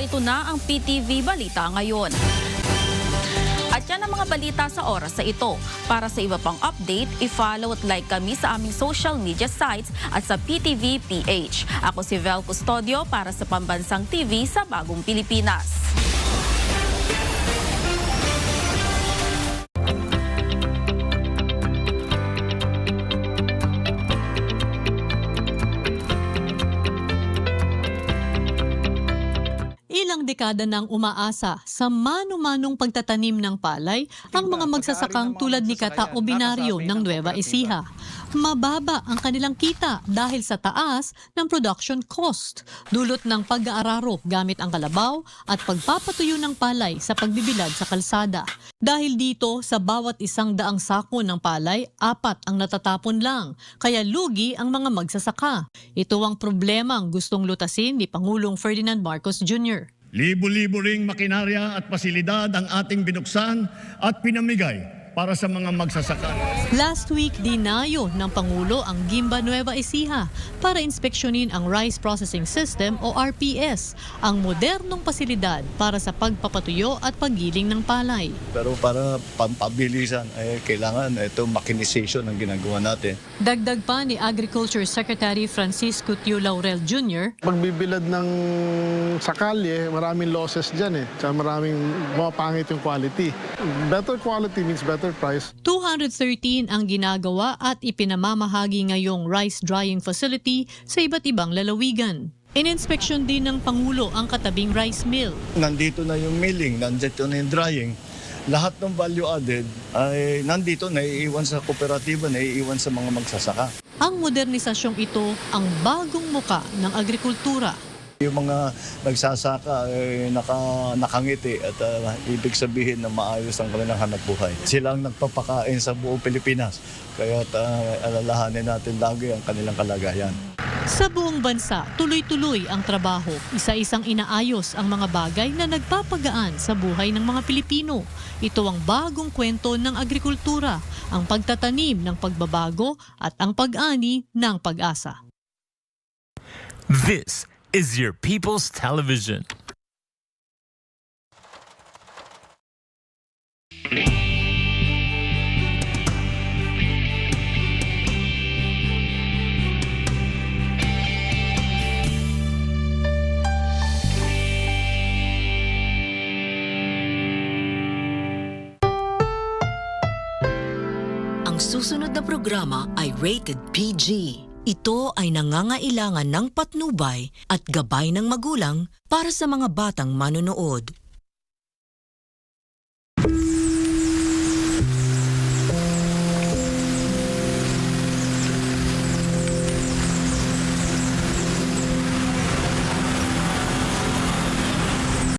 narito na ang PTV Balita Ngayon. At yan ang mga balita sa oras na ito. Para sa iba pang update, i-follow at like kami sa aming social media sites at sa PTV PH. Ako si Vel Custodio para sa Pambansang TV sa Bagong Pilipinas. Ilang dekada nang umaasa sa mano-manong pagtatanim ng palay ang mga magsasakang tulad ni Kata Obinaryo ng Nueva Ecija. Mababa ang kanilang kita dahil sa taas ng production cost, dulot ng pag-aararo gamit ang kalabaw at pagpapatuyo ng palay sa pagbibilad sa kalsada. Dahil dito, sa bawat 100 sako ng palay, 4 ang natatapon lang, kaya lugi ang mga magsasaka. Ito ang problema ang gustong lutasin ni Pangulong Ferdinand Marcos Jr. Libo-libo ring makinarya at pasilidad ang ating binuksan at pinamigay para sa mga magsasaka. Last week, dinayo ng Pangulo ang Gimba Nueva Ecija para inspeksyonin ang Rice Processing System o RPS, ang modernong pasilidad para sa pagpapatuyo at paggiling ng palay. Pero para pampabilisan, kailangan ito mechanization ang ginagawa natin. Dagdag pa ni Agriculture Secretary Francisco Tio Laurel Jr. Pagbibilad ng sakalye, maraming losses dyan Tsaka maraming mapangit yung quality. Better quality means better price. 213 ang ginagawa at ipinamamahagi ngayong rice drying facility sa iba't ibang lalawigan. Ininspeksyon din ng Pangulo ang katabing rice mill. Nandito na yung milling, nandito na yung drying. Lahat ng value added ay nandito, naiiwan sa kooperatiba, naiiwan sa mga magsasaka. Ang modernisasyong ito ang bagong muka ng agrikultura. Yung mga nagsasaka nakangiti at ibig sabihin na maayos ang kanilang hanapbuhay. Sila ang nagpapakain sa buong Pilipinas, kaya alalahanin natin lagi ang kanilang kalagayan. Sa buong bansa, tuloy-tuloy ang trabaho. Isa-isang inaayos ang mga bagay na nagpapagaan sa buhay ng mga Pilipino. Ito ang bagong kwento ng agrikultura, ang pagtatanim ng pagbabago at ang pag-ani ng pag-asa. This is your People's Television. Ang susunod na programa ay rated PG. Ito ay nangangailangan ng patnubay at gabay ng magulang para sa mga batang manonood.